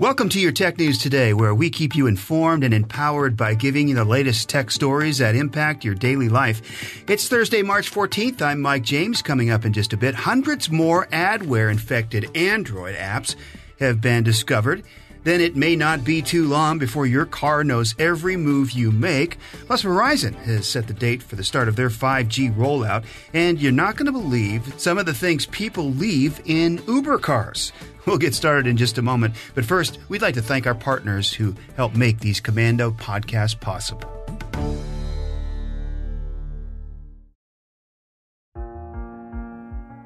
Welcome to your Tech News Today, where we keep you informed and empowered by giving you the latest tech stories that impact your daily life. It's Thursday, March 14th. I'm Mike James. Coming up in just a bit, hundreds more Adware-infected Android apps have been discovered. Then it may not be too long before your car knows every move you make. Plus, Verizon has set the date for the start of their 5G rollout, and you're not going to believe some of the things people leave in Uber cars. We'll get started in just a moment, but first, we'd like to thank our partners who help make these Komando podcasts possible.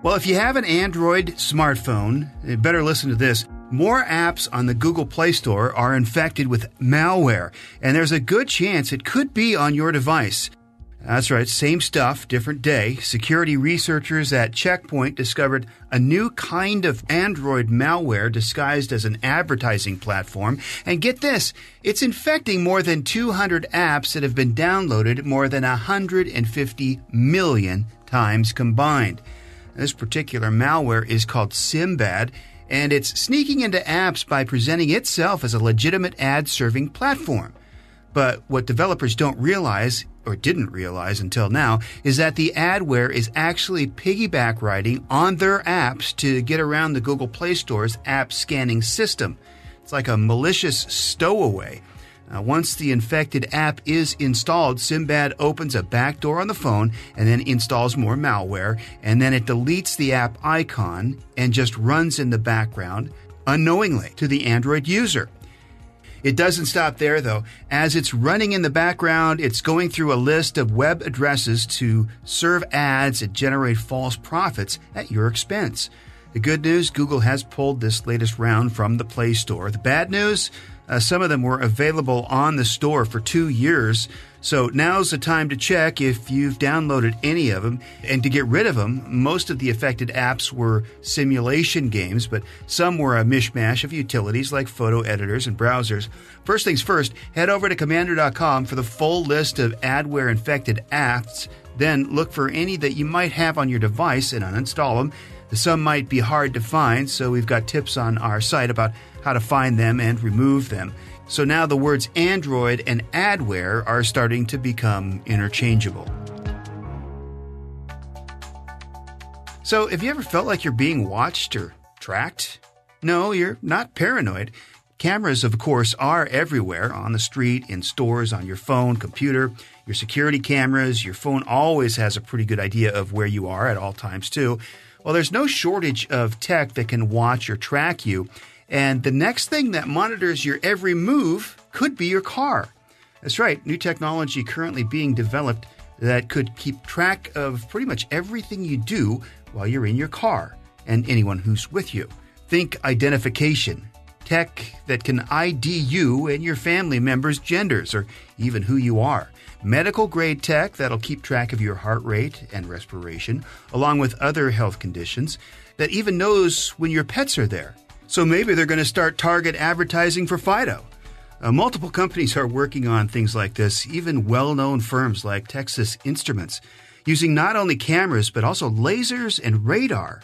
Well, if you have an Android smartphone, you better listen to this. More apps on the Google Play Store are infected with malware, and there's a good chance it could be on your device. That's right, same stuff, different day. Security researchers at Check Point discovered a new kind of Android malware disguised as an advertising platform. And get this, it's infecting more than 200 apps that have been downloaded more than 150 million times combined. This particular malware is called Simbad, and it's sneaking into apps by presenting itself as a legitimate ad-serving platform. But what developers don't realize, or didn't realize until now, is that the adware is actually piggyback riding on their apps to get around the Google Play Store's app scanning system. It's like a malicious stowaway. Once the infected app is installed, Simbad opens a backdoor on the phone and then installs more malware, and then it deletes the app icon and just runs in the background unknowingly to the Android user. It doesn't stop there, though. As it's running in the background, it's going through a list of web addresses to serve ads and generate false profits at your expense. The good news, Google has pulled this latest round from the Play Store. The bad news, some of them were available on the store for 2 years. So now's the time to check if you've downloaded any of them. And to get rid of them, most of the affected apps were simulation games, but some were a mishmash of utilities like photo editors and browsers. First things first, head over to Komando.com for the full list of adware-infected apps. Then look for any that you might have on your device and uninstall them. Some might be hard to find, so we've got tips on our site about how to find them and remove them. So now the words Android and adware are starting to become interchangeable. So have you ever felt like you're being watched or tracked? No, you're not paranoid. Cameras, of course, are everywhere, on the street, in stores, on your phone, computer, your security cameras. Your phone always has a pretty good idea of where you are at all times, too. Well, there's no shortage of tech that can watch or track you, and the next thing that monitors your every move could be your car. That's right, new technology currently being developed that could keep track of pretty much everything you do while you're in your car and anyone who's with you. Think identification, tech that can ID you and your family members' genders or even who you are. Medical-grade tech that'll keep track of your heart rate and respiration, along with other health conditions, that even knows when your pets are there. So maybe they're going to start target advertising for Fido. Multiple companies are working on things like this, even well-known firms like Texas Instruments, using not only cameras but also lasers and radar.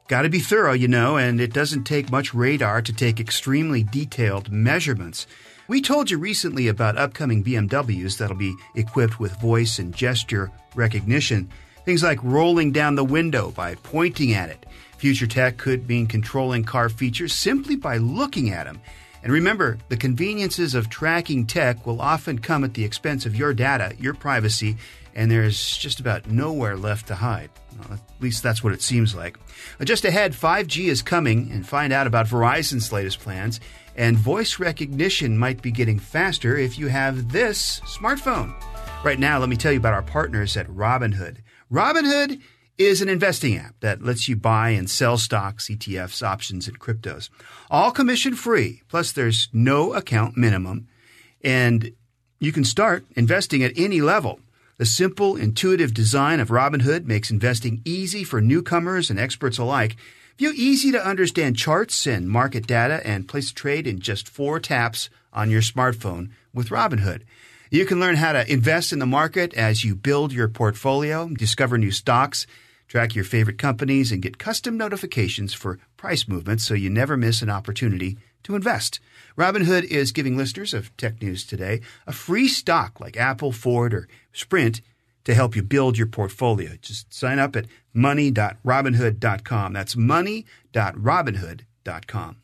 Got to be thorough, and it doesn't take much radar to take extremely detailed measurements. We told you recently about upcoming BMWs that'll be equipped with voice and gesture recognition. Things like rolling down the window by pointing at it. Future tech could mean controlling car features simply by looking at them. And remember, the conveniences of tracking tech will often come at the expense of your data, your privacy, and there's just about nowhere left to hide. Well, at least that's what it seems like. Just ahead, 5G is coming, and find out about Verizon's latest plans. And voice recognition might be getting faster if you have this smartphone. Right now, let me tell you about our partners at Robinhood. Robinhood is an investing app that lets you buy and sell stocks, ETFs, options, and cryptos. All commission-free, plus there's no account minimum. And you can start investing at any level. The simple, intuitive design of Robinhood makes investing easy for newcomers and experts alike. View easy-to-understand charts and market data and place a trade in just 4 taps on your smartphone with Robinhood. You can learn how to invest in the market as you build your portfolio, discover new stocks, track your favorite companies, and get custom notifications for price movements so you never miss an opportunity to invest. Robinhood is giving listeners of Tech News Today a free stock like Apple, Ford, or Sprint to help you build your portfolio. Just sign up at money.robinhood.com. That's money.robinhood.com.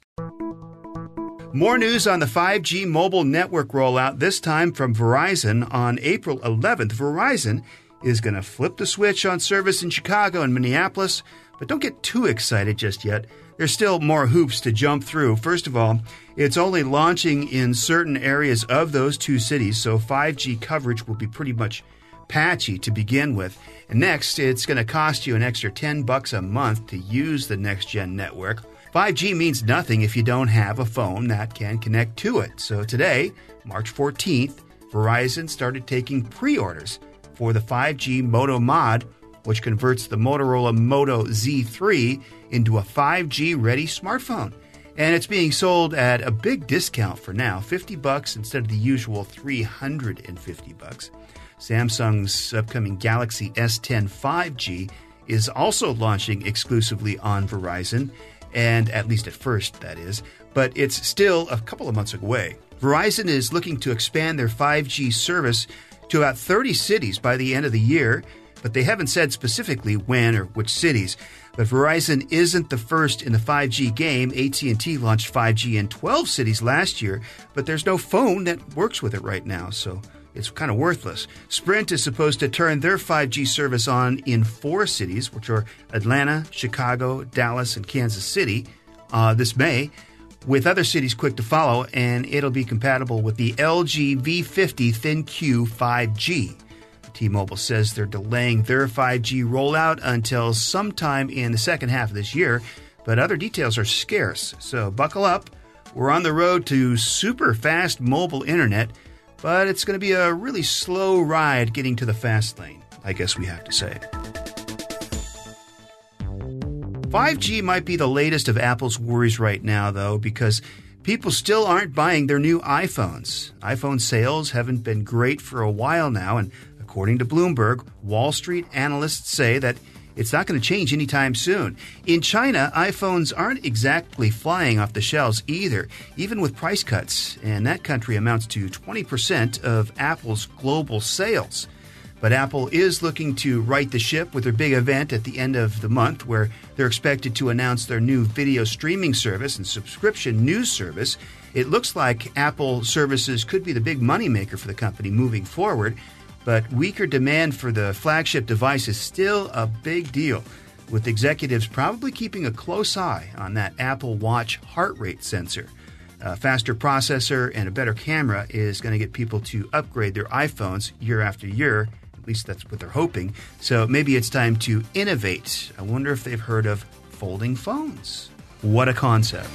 More news on the 5G mobile network rollout, this time from Verizon. On April 11th, Verizon is going to flip the switch on service in Chicago and Minneapolis, but don't get too excited just yet. There's still more hoops to jump through. First of all, it's only launching in certain areas of those two cities, so 5G coverage will be pretty much patchy to begin with. And next, it's going to cost you an extra $10 a month to use the next-gen network. 5G means nothing if you don't have a phone that can connect to it. So today, March 14th, Verizon started taking pre-orders for the 5G Moto Mod, which converts the Motorola Moto Z3 into a 5G-ready smartphone. And it's being sold at a big discount for now, $50 instead of the usual $350. Samsung's upcoming Galaxy S10 5G is also launching exclusively on Verizon, and at least at first, that is, but it's still a couple of months away. Verizon is looking to expand their 5G service to about 30 cities by the end of the year, but they haven't said specifically when or which cities. But Verizon isn't the first in the 5G game. AT&T launched 5G in 12 cities last year, but there's no phone that works with it right now, so it's kind of worthless. Sprint is supposed to turn their 5G service on in 4 cities, which are Atlanta, Chicago, Dallas, and Kansas City, this May, with other cities quick to follow, and it'll be compatible with the LG V50 ThinQ 5G. T-Mobile says they're delaying their 5G rollout until sometime in the second half of this year, but other details are scarce, so buckle up. We're on the road to super fast mobile internet, but it's going to be a really slow ride getting to the fast lane, I guess we have to say. 5G might be the latest of Apple's worries right now, though, because people still aren't buying their new iPhones. iPhone sales haven't been great for a while now, and according to Bloomberg, Wall Street analysts say that it's not going to change anytime soon. In China, iPhones aren't exactly flying off the shelves either, even with price cuts, and that country amounts to 20% of Apple's global sales. But Apple is looking to right the ship with their big event at the end of the month, where they're expected to announce their new video streaming service and subscription news service. It looks like Apple services could be the big moneymaker for the company moving forward, but weaker demand for the flagship device is still a big deal, with executives probably keeping a close eye on that Apple Watch heart rate sensor. A faster processor and a better camera is going to get people to upgrade their iPhones year after year. At least that's what they're hoping. So maybe it's time to innovate. I wonder if they've heard of folding phones. What a concept.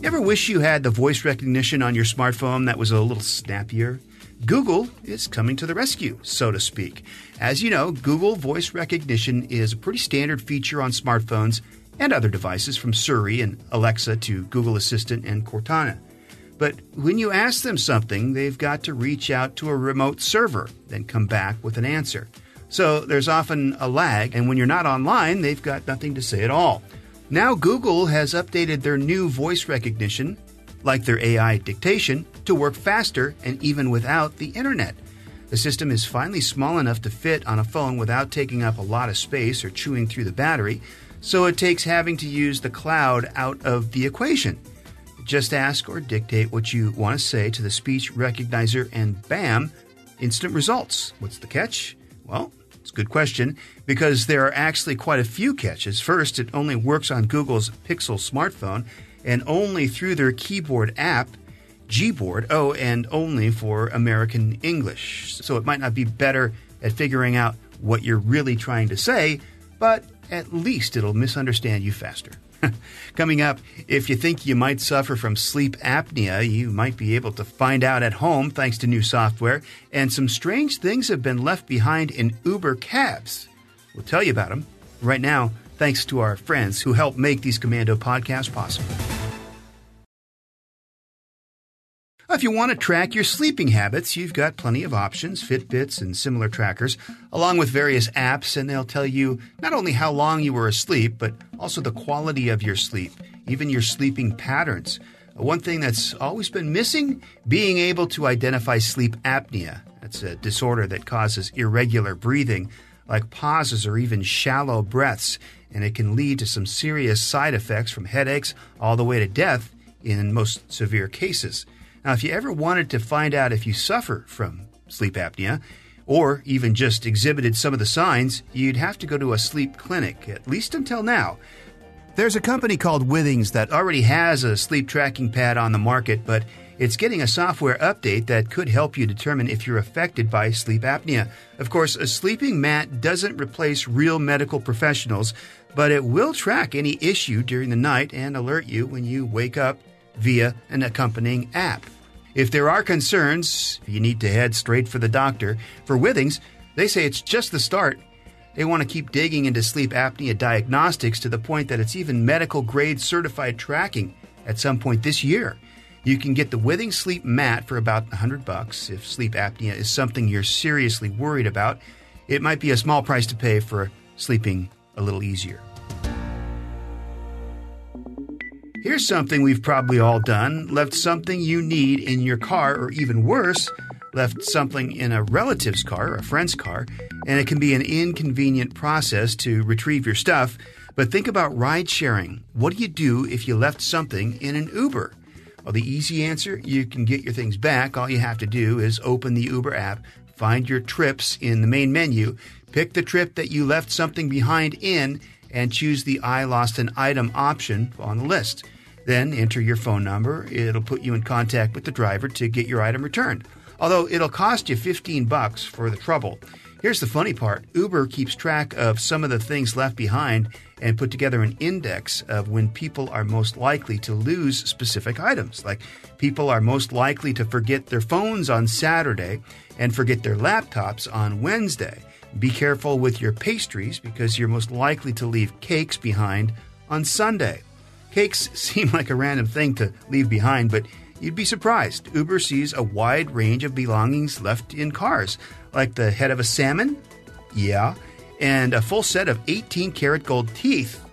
You ever wish you had the voice recognition on your smartphone that was a little snappier? Google is coming to the rescue, so to speak. As you know, Google voice recognition is a pretty standard feature on smartphones and other devices, from Siri and Alexa to Google Assistant and Cortana. But when you ask them something, they've got to reach out to a remote server, then come back with an answer. So there's often a lag, and when you're not online, they've got nothing to say at all. Now Google has updated their new voice recognition, like their AI dictation, to work faster and even without the internet. The system is finally small enough to fit on a phone without taking up a lot of space or chewing through the battery, so it takes having to use the cloud out of the equation. Just ask or dictate what you want to say to the speech recognizer and bam, instant results. What's the catch? Well, it's a good question, because there are actually quite a few catches. First, it only works on Google's Pixel smartphone and only through their keyboard app, Gboard, and only for American English. So it might not be better at figuring out what you're really trying to say, but at least it'll misunderstand you faster. Coming up, if you think you might suffer from sleep apnea, you might be able to find out at home thanks to new software, and some strange things have been left behind in Uber cabs. We'll tell you about them right now, thanks to our friends who help make these Komando podcasts possible. If you want to track your sleeping habits, you've got plenty of options, Fitbits and similar trackers, along with various apps, and they'll tell you not only how long you were asleep, but also the quality of your sleep, even your sleeping patterns. One thing that's always been missing, being able to identify sleep apnea. That's a disorder that causes irregular breathing, like pauses or even shallow breaths, and it can lead to some serious side effects from headaches all the way to death in most severe cases. Now, if you ever wanted to find out if you suffer from sleep apnea, or even just exhibited some of the signs, you'd have to go to a sleep clinic, at least until now. There's a company called Withings that already has a sleep tracking pad on the market, but it's getting a software update that could help you determine if you're affected by sleep apnea. Of course, a sleeping mat doesn't replace real medical professionals, but it will track any issue during the night and alert you when you wake up via an accompanying app. If there are concerns, you need to head straight for the doctor. For Withings, they say it's just the start. They want to keep digging into sleep apnea diagnostics to the point that it's even medical-grade certified tracking at some point this year. You can get the Withings Sleep Mat for about $100. If sleep apnea is something you're seriously worried about, it might be a small price to pay for sleeping a little easier. Here's something we've probably all done. Left something you need in your car, or even worse, left something in a relative's car or a friend's car, and it can be an inconvenient process to retrieve your stuff. But think about ride sharing. What do you do if you left something in an Uber? Well, the easy answer, you can get your things back. All you have to do is open the Uber app, find your trips in the main menu, pick the trip that you left something behind in, and choose the I lost an item option on the list. Then enter your phone number. It'll put you in contact with the driver to get your item returned. Although it'll cost you $15 for the trouble. Here's the funny part. Uber keeps track of some of the things left behind and put together an index of when people are most likely to lose specific items. Like people are most likely to forget their phones on Saturday and forget their laptops on Wednesday. Be careful with your pastries because you're most likely to leave cakes behind on Sunday. Cakes seem like a random thing to leave behind, but you'd be surprised. Uber sees a wide range of belongings left in cars, like the head of a salmon, and a full set of 18-karat gold teeth.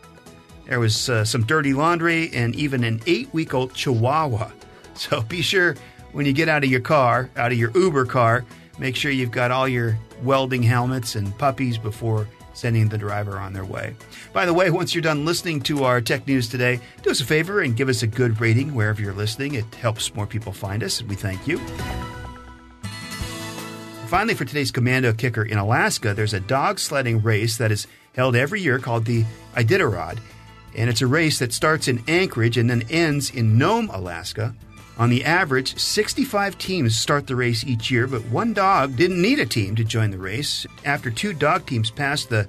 There was some dirty laundry and even an 8-week-old chihuahua. So be sure when you get out of your Uber car, make sure you've got all your welding helmets and puppies before sending the driver on their way. By the way, once you're done listening to our tech news today, do us a favor and give us a good rating wherever you're listening. It helps more people find us, and we thank you. Finally, for today's Komando Kicker, in Alaska, there's a dog sledding race that is held every year called the Iditarod, and it's a race that starts in Anchorage and then ends in Nome, Alaska. On the average, 65 teams start the race each year, but one dog didn't need a team to join the race. After 2 dog teams passed the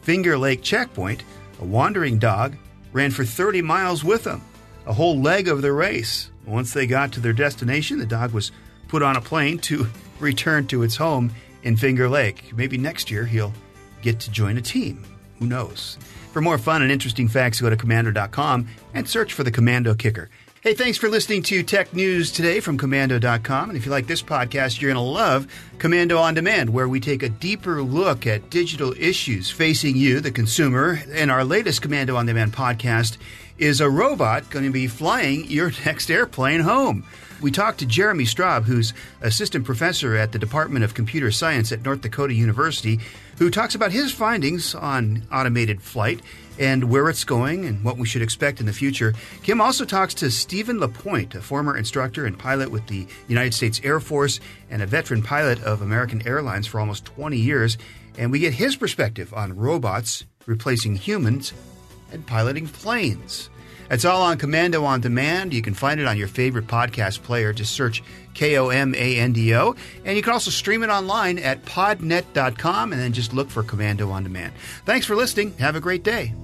Finger Lake checkpoint, a wandering dog ran for 30 miles with them, a whole leg of the race. Once they got to their destination, the dog was put on a plane to return to its home in Finger Lake. Maybe next year he'll get to join a team. Who knows? For more fun and interesting facts, go to Komando.com and search for the Komando Kicker. Hey, thanks for listening to Tech News Today from Komando.com. And if you like this podcast, you're going to love Komando On Demand, where we take a deeper look at digital issues facing you, the consumer. And our latest Komando On Demand podcast is a robot going to be flying your next airplane home. We talked to Jeremy Straub, who's assistant professor at the Department of Computer Science at North Dakota University, who talks about his findings on automated flight and where it's going and what we should expect in the future. Kim also talks to Stephen LaPointe, a former instructor and pilot with the United States Air Force and a veteran pilot of American Airlines for almost 20 years, and we get his perspective on robots replacing humans and piloting planes. It's all on Komando On Demand. You can find it on your favorite podcast player. Just search Komando. And you can also stream it online at podnet.com and then just look for Komando On Demand. Thanks for listening. Have a great day.